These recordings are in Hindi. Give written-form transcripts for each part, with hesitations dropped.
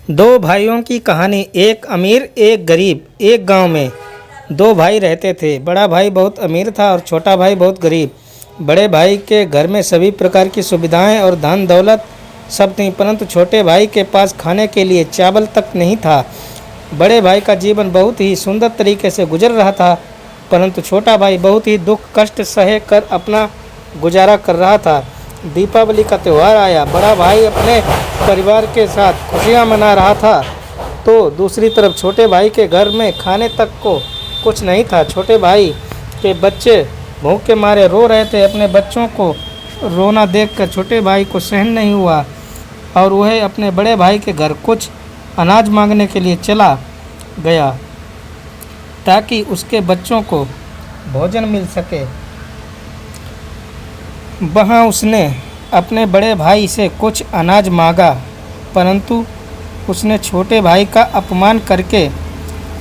दो भाइयों की कहानी। एक अमीर एक गरीब। एक गांव में दो भाई रहते थे। बड़ा भाई बहुत अमीर था और छोटा भाई बहुत गरीब। बड़े भाई के घर में सभी प्रकार की सुविधाएं और धन दौलत सब थी, परंतु छोटे भाई के पास खाने के लिए चावल तक नहीं था। बड़े भाई का जीवन बहुत ही सुंदर तरीके से गुजर रहा था, परंतु छोटा भाई बहुत ही दुख कष्ट सहे कर अपना गुजारा कर रहा था। दीपावली का त्यौहार आया। बड़ा भाई अपने परिवार के साथ खुशियां मना रहा था, तो दूसरी तरफ छोटे भाई के घर में खाने तक को कुछ नहीं था। छोटे भाई के बच्चे भूख के मारे रो रहे थे। अपने बच्चों को रोना देखकर छोटे भाई को सहन नहीं हुआ और वह अपने बड़े भाई के घर कुछ अनाज मांगने के लिए चला गया ताकि उसके बच्चों को भोजन मिल सके। वहाँ उसने अपने बड़े भाई से कुछ अनाज मांगा, परंतु उसने छोटे भाई का अपमान करके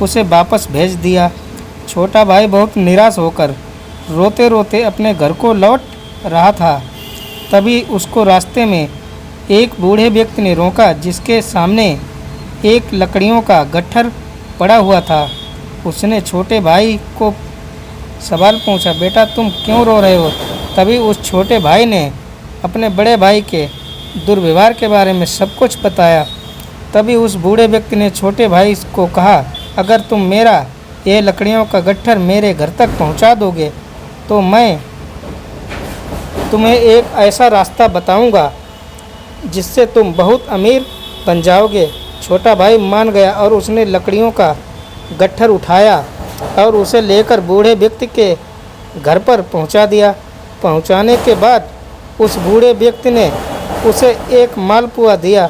उसे वापस भेज दिया। छोटा भाई बहुत निराश होकर रोते रोते अपने घर को लौट रहा था। तभी उसको रास्ते में एक बूढ़े व्यक्ति ने रोका, जिसके सामने एक लकड़ियों का गट्ठर पड़ा हुआ था। उसने छोटे भाई को सवाल पूछा, बेटा तुम क्यों रो रहे हो? तभी उस छोटे भाई ने अपने बड़े भाई के दुर्व्यवहार के बारे में सब कुछ बताया। तभी उस बूढ़े व्यक्ति ने छोटे भाई को कहा, अगर तुम मेरा ये लकड़ियों का गट्ठर मेरे घर तक पहुंचा दोगे तो मैं तुम्हें एक ऐसा रास्ता बताऊंगा जिससे तुम बहुत अमीर बन जाओगे। छोटा भाई मान गया और उसने लकड़ियों का गट्ठर उठाया और उसे लेकर बूढ़े व्यक्ति के घर पर पहुंचा दिया। पहुंचाने के बाद उस बूढ़े व्यक्ति ने उसे एक मालपुआ दिया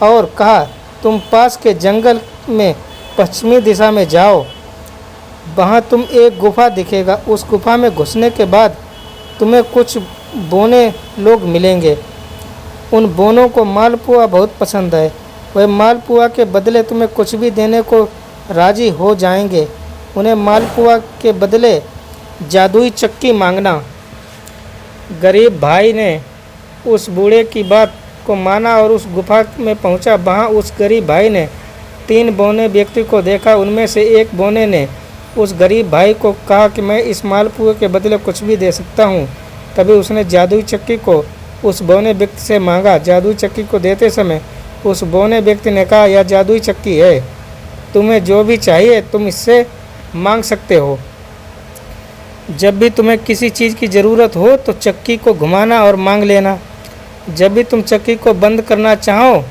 और कहा, तुम पास के जंगल में पश्चिमी दिशा में जाओ, वहाँ तुम एक गुफा दिखेगा। उस गुफा में घुसने के बाद तुम्हें कुछ बौने लोग मिलेंगे। उन बौनों को मालपुआ बहुत पसंद है। वह मालपुआ के बदले तुम्हें कुछ भी देने को राजी हो जाएंगे। उन्हें मालपुआ के बदले जादुई चक्की मांगना। गरीब भाई ने उस बूढ़े की बात को माना और उस गुफा में पहुंचा। वहां उस गरीब भाई ने 3 बौने व्यक्ति को देखा। उनमें से एक बौने ने उस गरीब भाई को कहा कि मैं इस मालपुए के बदले कुछ भी दे सकता हूं। तभी उसने जादुई चक्की को उस बौने व्यक्ति से मांगा। जादुई चक्की को देते समय उस बौने व्यक्ति ने कहा, यह जादुई चक्की है, तुम्हें जो भी चाहिए तुम इससे मांग सकते हो। जब भी तुम्हें किसी चीज़ की ज़रूरत हो तो चक्की को घुमाना और मांग लेना। जब भी तुम चक्की को बंद करना चाहो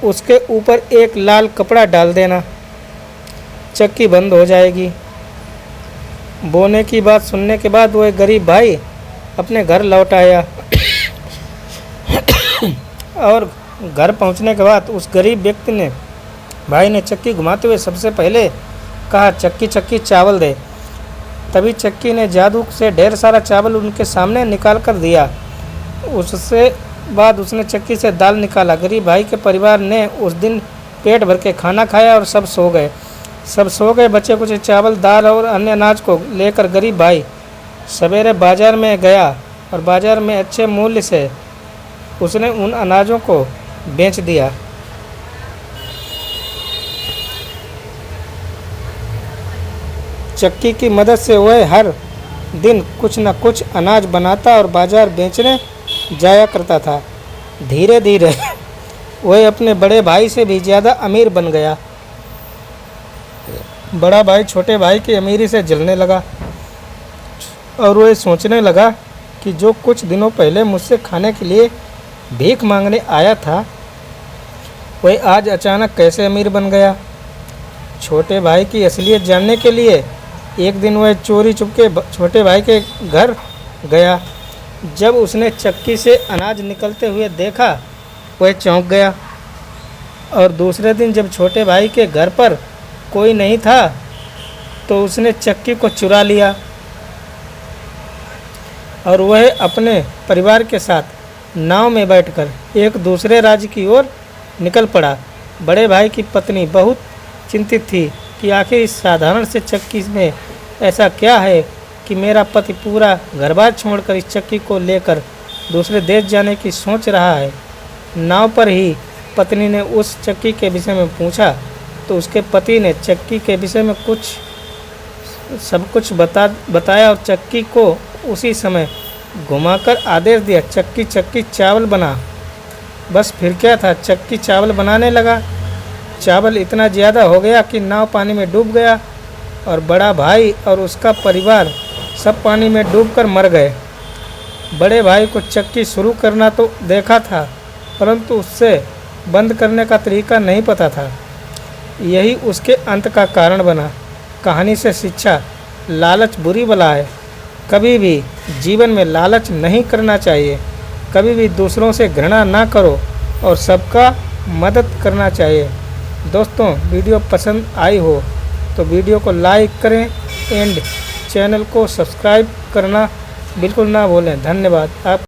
उसके ऊपर एक लाल कपड़ा डाल देना, चक्की बंद हो जाएगी। बोने की बात सुनने के बाद वह गरीब भाई अपने घर लौट आया और घर पहुंचने के बाद उस गरीब व्यक्ति ने भाई ने चक्की घुमाते हुए सबसे पहले कहा, चक्की चक्की चावल दे। तभी चक्की ने जादू से ढेर सारा चावल उनके सामने निकाल कर दिया। उससे बाद उसने चक्की से दाल निकाला। गरीब भाई के परिवार ने उस दिन पेट भर के खाना खाया और सब सो गए। बचे कुछ चावल दाल और अन्य अनाज को लेकर गरीब भाई सवेरे बाजार में गया और बाजार में अच्छे मूल्य से उसने उन अनाजों को बेच दिया। चक्की की मदद से वह हर दिन कुछ न कुछ अनाज बनाता और बाजार बेचने जाया करता था। धीरे धीरे वह अपने बड़े भाई से भी ज़्यादा अमीर बन गया। बड़ा भाई छोटे भाई की अमीरी से जलने लगा और वह सोचने लगा कि जो कुछ दिनों पहले मुझसे खाने के लिए भीख मांगने आया था वह आज अचानक कैसे अमीर बन गया। छोटे भाई की असलियत जानने के लिए एक दिन वह चोरी चुपके छोटे भाई के घर गया। जब उसने चक्की से अनाज निकलते हुए देखा वह चौंक गया और दूसरे दिन जब छोटे भाई के घर पर कोई नहीं था तो उसने चक्की को चुरा लिया और वह अपने परिवार के साथ नाव में बैठकर एक दूसरे राज्य की ओर निकल पड़ा। बड़े भाई की पत्नी बहुत चिंतित थी कि आखिर इस साधारण से चक्की में ऐसा क्या है कि मेरा पति पूरा घर-बार छोड़कर इस चक्की को लेकर दूसरे देश जाने की सोच रहा है। नाव पर ही पत्नी ने उस चक्की के विषय में पूछा तो उसके पति ने चक्की के विषय में सब कुछ बताया और चक्की को उसी समय घुमाकर आदेश दिया, चक्की चक्की चावल बना। बस फिर क्या था, चक्की चावल बनाने लगा। चावल इतना ज़्यादा हो गया कि नाव पानी में डूब गया और बड़ा भाई और उसका परिवार सब पानी में डूबकर मर गए। बड़े भाई को चक्की शुरू करना तो देखा था, परंतु उससे बंद करने का तरीका नहीं पता था। यही उसके अंत का कारण बना। कहानी से शिक्षा, लालच बुरी बला है। कभी भी जीवन में लालच नहीं करना चाहिए। कभी भी दूसरों से घृणा ना करो और सबका मदद करना चाहिए। दोस्तों, वीडियो पसंद आई हो तो वीडियो को लाइक करें एंड चैनल को सब्सक्राइब करना बिल्कुल ना भूलें। धन्यवाद। आप